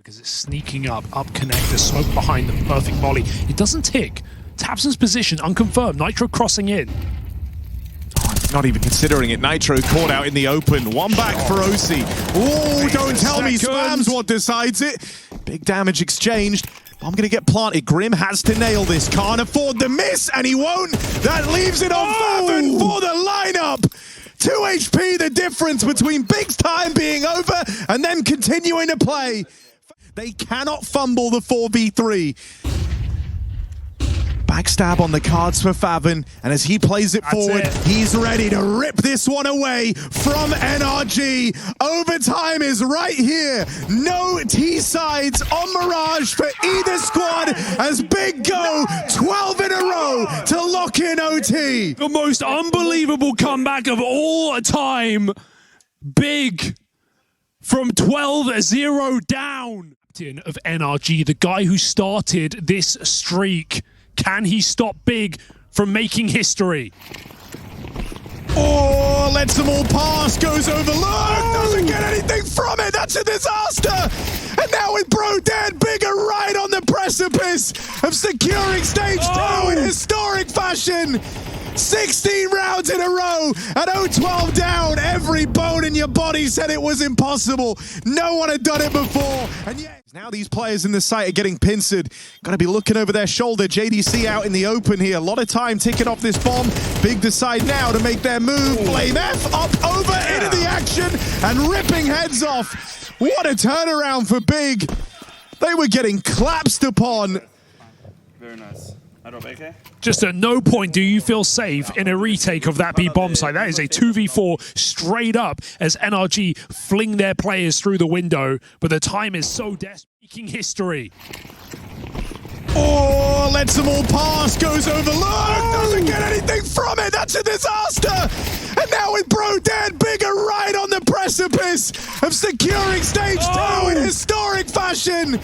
because it's sneaking up connector, smoke behind the perfect molly. It doesn't tick. tabseN's position unconfirmed. Nitro crossing in. Not even considering it. Nitro caught out in the open. One back for OC. Oh, don't tell me Spam's what decides it. Big damage exchanged. I'm going to get planted. Grim has to nail this. Can't afford the miss, and he won't. That leaves it on Faven for the lineup. 2 HP, the difference between Big's time being over and them continuing to play. They cannot fumble the 4v3. Backstab on the cards for Faven, and as he plays it forward, he's ready to rip this one away from NRG. Overtime is right here. No T-sides on Mirage for either squad as Big go 12 in a row to lock in OT. The most unbelievable comeback of all time. Big from 12-0 down. Of NRG, the guy who started this streak. Can he stop Big from making history? Oh, lets them all pass, goes overlooked, doesn't get anything from it, that's a disaster! And now with Bro dead, Big are right on the precipice of securing stage 2 in historic fashion! 16 rounds in a row at 0-12 down. Every bone in your body said it was impossible. No one had done it before. And yet, now these players in the site are getting pincered. Gotta be looking over their shoulder. JDC out in the open here. A lot of time ticking off this bomb. Big decide now to make their move. blameF up over into the action and ripping heads off. What a turnaround for Big. They were getting collapsed upon. Very nice. I drop AK. Just at no point do you feel safe in a retake of that B bomb site. That is a 2v4 straight up as NRG fling their players through the window. But the time is so desperate. Making history. Oh, lets them all pass, goes overlooked, doesn't get anything from it, that's a disaster! And now with Bro dead, Big are right on the precipice of securing stage 2 in historic fashion!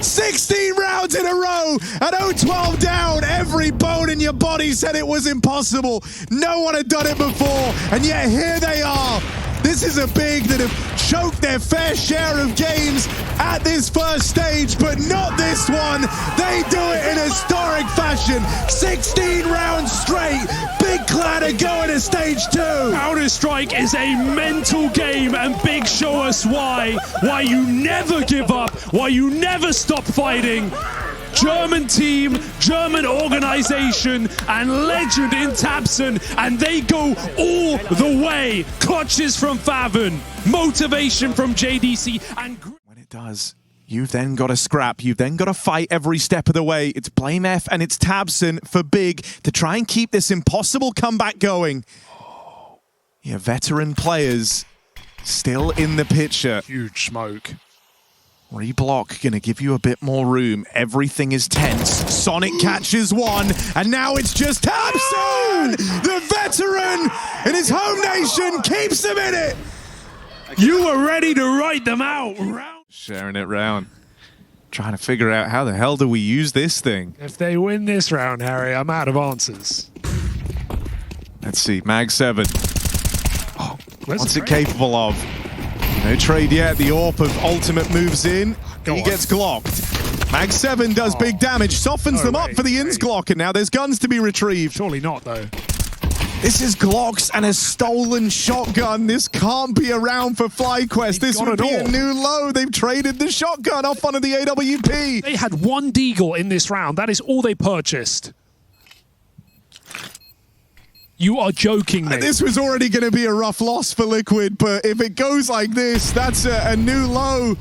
16 rounds in a row at 0-12 down. Every bone in your body said it was impossible. No one had done it before, and yet here they are. This is a Big that have choked their fair share of games at this first stage, but not this one. They do it in historic fashion. 16 rounds straight. Big Clan are going to stage 2. Counter-Strike is a mental game, and Big show us why. Why you never give up. Why you never stop fighting. German team, German organization, and legend in tabseN, and they go all the way. Clutches from Faven, motivation from JDC, and when it does, you've then got to scrap, you've then got to fight every step of the way. It's blameF and it's tabseN for Big to try and keep this impossible comeback going. Yeah, veteran players still in the picture. Huge smoke. Reblock gonna give you a bit more room. Everything is tense. Sonic catches one, and now it's just tabseN! The veteran in his home nation keeps him in it! You were ready to write them out. Sharing it round. Trying to figure out how the hell do we use this thing? If they win this round, Harry, I'm out of answers. Let's see, Mag 7. Oh, what's it capable of? No trade yet. The AWP of Ultimate moves in. He gets glocked. Mag 7 does big damage, softens them up for the Ins Glock, and now there's guns to be retrieved. Surely not, though. This is Glocks and a stolen shotgun. This can't be around for FlyQuest. This would be a new low. They've traded the shotgun off onto the AWP. They had one Deagle in this round. That is all they purchased. You are joking me. This was already going to be a rough loss for Liquid, but if it goes like this, that's a new low.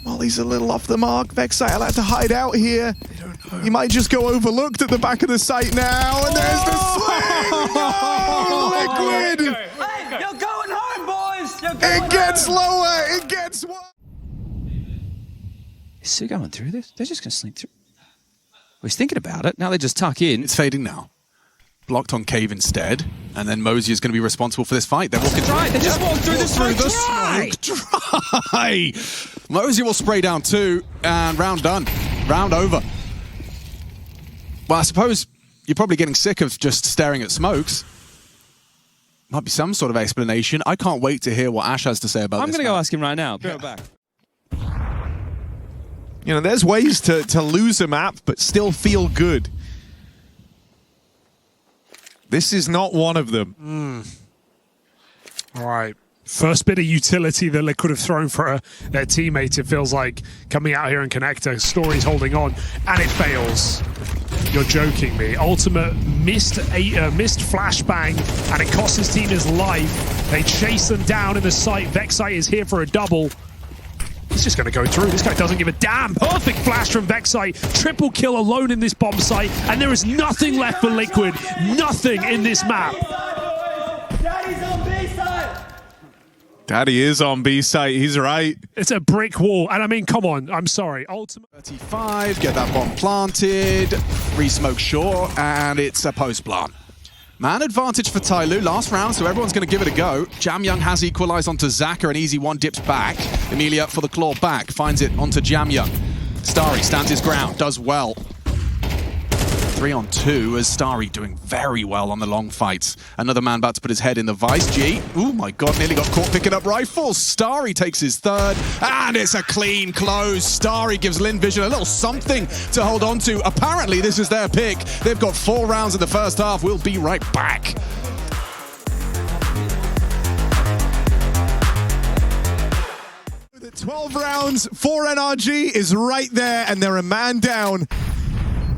Molly's a little off the mark. Vexite allowed to hide out here. He might just go overlooked at the back of the site now, and there's the swing! Oh, Liquid! Hey, you're going home, boys! You're going It gets lower, it gets worse. Is Sue going through this? They're just going to sneak through. Well, he's thinking about it. Now they just tuck in. It's fading now. Blocked on Cave instead, and then Mosey is going to be responsible for this fight. They're walking Right, they just walked through the smoke. Try! Mosey will spray down 2, and round done. Round over. Well, I suppose you're probably getting sick of just staring at smokes. Might be some sort of explanation. I can't wait to hear what Ash has to say about this. I'm going to go ask him right now. Be right back. You know, there's ways to lose a map, but still feel good. This is not one of them. All right. First bit of utility that they could have thrown for their teammates, it feels like, coming out here in Connector. Story's holding on, and it fails. You're joking me. Ultimate missed flashbang, and it cost his team his life. They chase them down in the site. Vexite is here for a double. He's just going to go through. This guy doesn't give a damn. Perfect flash from Vexite. Triple kill alone in this bomb site, and there is nothing left for Liquid. Nothing in this map. Daddy's on B-side! Daddy is on B site, he's right. It's a brick wall, and I mean, come on. I'm sorry. Ultimate. 35, get that bomb planted, free smoke short, and it's a post plant. Man advantage for Tyloo last round, so everyone's going to give it a go. Jamyang has equalized onto Xaka, an easy one, dips back. Emilia for the claw back, finds it onto Jamyang. Starry stands his ground, does well. 3-on-2 as Starry doing very well on the long fights. Another man about to put his head in the vice. G, oh my god, nearly got caught picking up rifles. Starry takes his third, and it's a clean close. Starry gives Lin Vision a little something to hold on to. Apparently this is their pick. They've got 4 rounds in the first half. We'll be right back. The 12 rounds for NRG is right there, and they're a man down.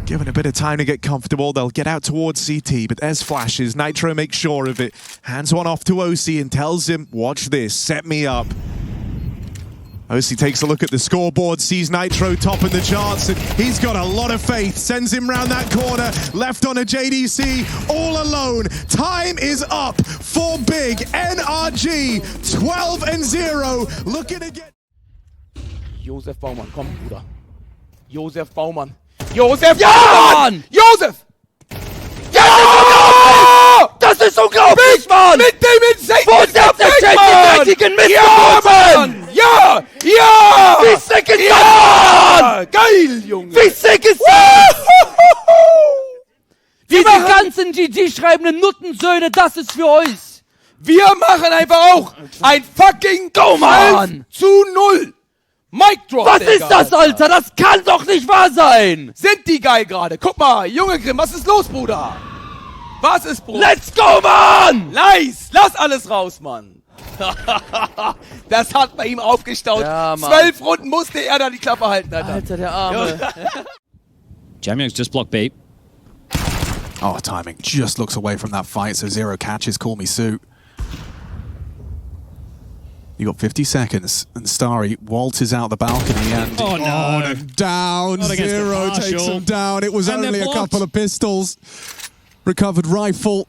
Given a bit of time to get comfortable, they'll get out towards CT, but there's flashes. Nitro makes sure of it. Hands one off to OC and tells him, watch this, set me up. OC takes a look at the scoreboard, sees Nitro top in the charts, and he's got a lot of faith. Sends him round that corner, left on a JDC, all alone. Time is up for big NRG, 12-0, looking to get... Josef Baumann, komm, Bruder. Josef Baumann. Josef Baumann! Josef! Ja! Das ist unglaublich, Mann! Mit dem Insane-Mann! Ja, Mann! Ja! Ja! Wie sick ist das, Mann? Geil, Junge! Wie sick ist das? Diese ganzen GG-schreibenden Nuttensöhne, das ist für euch! Wir machen einfach auch ein fucking 12-0! Mic Drop, was Digga, ist das, Alter? Das kann doch nicht wahr sein! Sind die geil gerade? Guck mal, Junge Grimm, was ist los, Bruder? Was ist, Bruder? Let's go, Mann! Nice! Lass alles raus, Mann! Das hat bei ihm aufgestaut. Ja, 12 Runden musste er da die Klappe halten, Alter. Alter, der Arme. Jamyang's just blocked bait. Oh, timing. Just looks away from that fight, so Zero catches Call Me Suit. You got 50 seconds, and Starry waltzes out the balcony, and Oh, no. down. Not against Zero the takes partial. him down. It was And only they're a blocked. couple of pistols. Recovered rifle.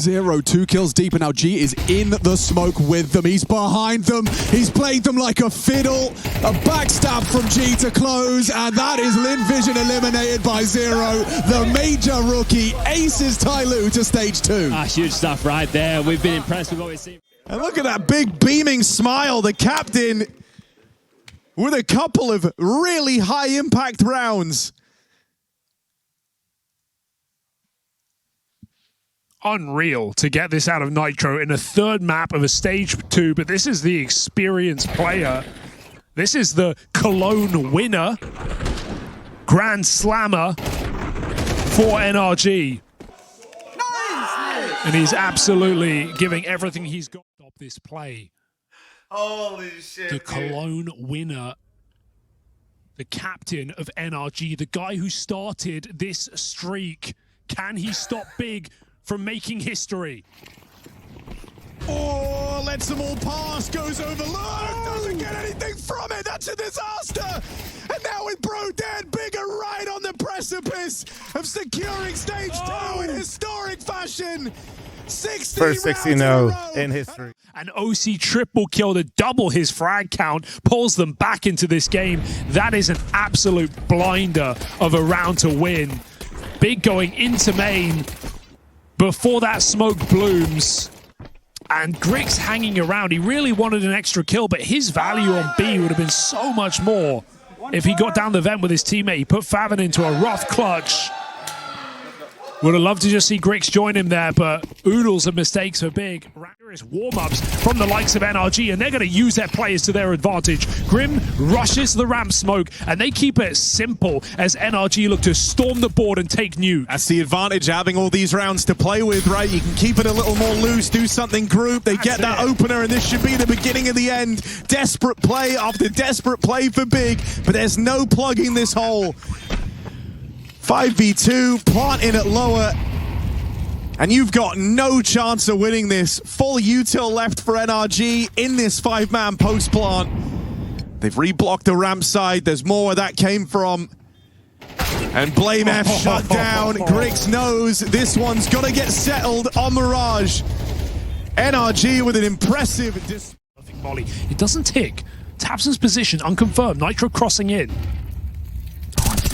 Zero, 2 kills deep, and now G is in the smoke with them. He's behind them. He's played them like a fiddle. A backstab from G to close, and that is Lin Vision eliminated by Zero. The major rookie aces Tyloo to stage 2. Huge stuff right there. We've been impressed with what we've seen. And look at that big beaming smile, the captain with a couple of really high impact rounds. Unreal to get this out of Nitro in a third map of a stage 2, but this is the experienced player. This is the Cologne winner, Grand Slammer for NRG. And he's absolutely giving everything he's got to stop this play. Holy shit. The Cologne winner, the captain of NRG, the guy who started this streak. Can he stop Big from making history? Oh, lets them all pass, goes overlooked, doesn't get anything from it. That's a disaster. And now with Bro dead, Big are right on the precipice of securing stage 2 in historic fashion. 16 First rounds 16-0 in history. An OC triple kill to double his frag count, pulls them back into this game. That is an absolute blinder of a round to win. Big going into main before that smoke blooms. And Grix hanging around. He really wanted an extra kill, but his value on B would have been so much more if he got down the vent with his teammate. He put Favin into a rough clutch. Would have loved to just see Grix join him there, but oodles of mistakes for Big. Serious warm-ups from the likes of NRG, and they're going to use their players to their advantage. Grim rushes the ramp smoke, and they keep it simple as NRG look to storm the board and take Nuke. That's the advantage of having all these rounds to play with, right? You can keep it a little more loose, do something group. They get that opener, and this should be the beginning of the end. Desperate play after desperate play for Big, but there's no plugging this hole. 5v2, plant in at lower, and you've got no chance of winning this. Full util left for NRG in this 5-man post plant. They've reblocked the ramp side. There's more where that came from. And Blame F shut down. Grix knows this one's got to get settled on Mirage. NRG with an impressive... Molly. It doesn't tick. tabseN's position unconfirmed. Nitro crossing in.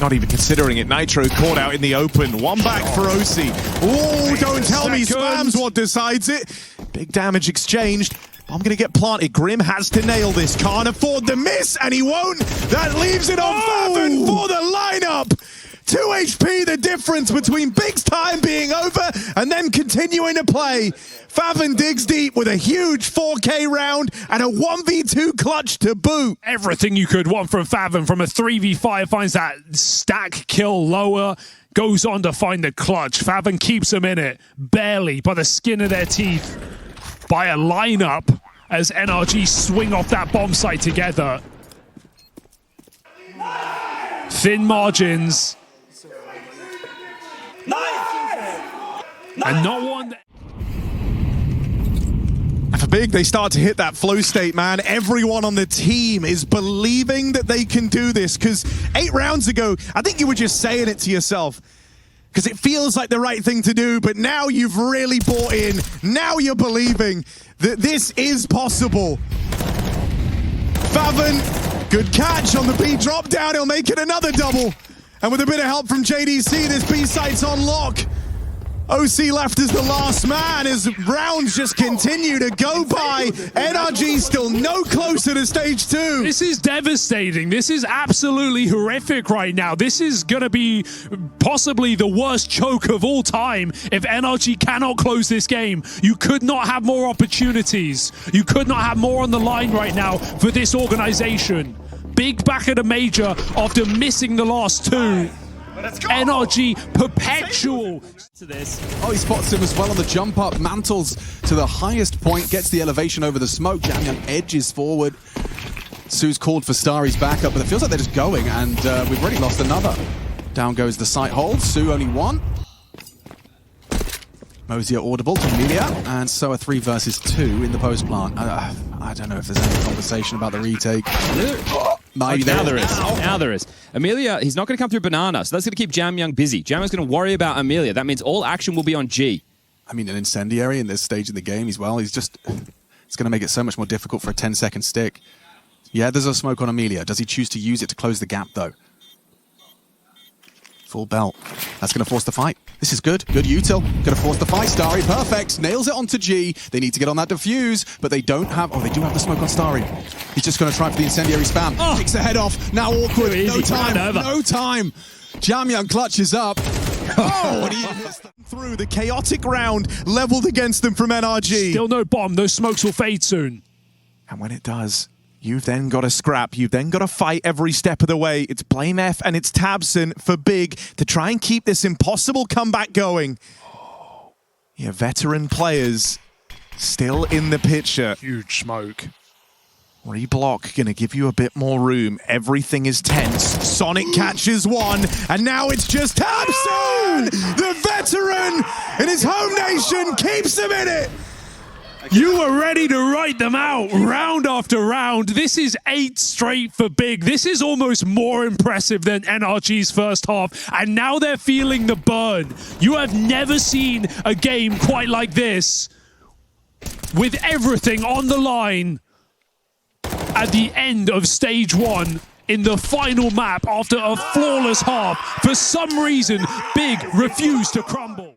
Not even considering it. Nitro caught out in the open. One back for OC. Oh, don't tell me Spam's what decides it. Big damage exchanged. I'm going to get planted. Grim has to nail this. Can't afford the miss, and he won't. That leaves it on Faven for the lineup. 2 HP, the difference between Big's time being over and them continuing to play. Faven digs deep with a huge 4K round and a 1v2 clutch to boot. Everything you could want from Faven from a 3v5, finds that stack kill lower, goes on to find the clutch. Faven keeps them in it, barely, by the skin of their teeth, by a lineup as NRG swing off that bomb site together. Thin margins. And no one... For Big, they start to hit that flow state, man. Everyone on the team is believing that they can do this, because 8 rounds ago, I think you were just saying it to yourself, because it feels like the right thing to do, but now you've really bought in. Now you're believing that this is possible. Faven, good catch on the B drop down. He'll make it another double. And with a bit of help from JDC, this B site's on lock. OC left as the last man as rounds just continue to go by. NRG still no closer to stage 2. This is devastating. This is absolutely horrific right now. This is going to be possibly the worst choke of all time if NRG cannot close this game. You could not have more opportunities. You could not have more on the line right now for this organization. Big back at a major after missing the last 2. NRG perpetual To this. Oh, he spots him as well on the jump up, mantles to the highest point, gets the elevation over the smoke. Jamyang edges forward. Su's called for Starry's backup, but it feels like they're just going, and we've already lost another. Down goes the site hold. Su only 1. Mosier audible to Amelia, and so a 3 versus 2 in the post plant. I don't know if there's any conversation about the retake. Now there is. Now there is. Amelia, he's not going to come through Banana, so that's going to keep Jamyang busy. Jamyang's going to worry about Amelia. That means all action will be on G. I mean, an incendiary in this stage of the game as well. It's going to make it so much more difficult for a 10-second stick. Yeah, there's a smoke on Amelia. Does he choose to use it to close the gap, though? Full belt. That's going to force the fight. This is good. Good util. Going to force the fight. Starry, perfect. Nails it onto G. They need to get on that defuse, but they don't have... Oh, they do have the smoke on Starry. He's just going to try for the incendiary spam. Oh. Takes the head off. Now awkward. No time. No time. Jamyang clutches up. Oh, and he hits through the chaotic round leveled against them from NRG. Still no bomb. Those smokes will fade soon. And when it does, you've then got to scrap. You've then got to fight every step of the way. It's Blame F and it's tabseN for Big to try and keep this impossible comeback going. Yeah, veteran players still in the picture. Huge smoke. Reblock gonna give you a bit more room. Everything is tense. Sonic catches 1, and now it's just tabseN! The veteran in his home nation keeps him in it! You were ready to write them out round after round. This is 8 straight for Big. This is almost more impressive than NRG's first half. And now they're feeling the burn. You have never seen a game quite like this, with everything on the line at the end of stage 1. In the final map after a flawless half. For some reason, Big refused to crumble.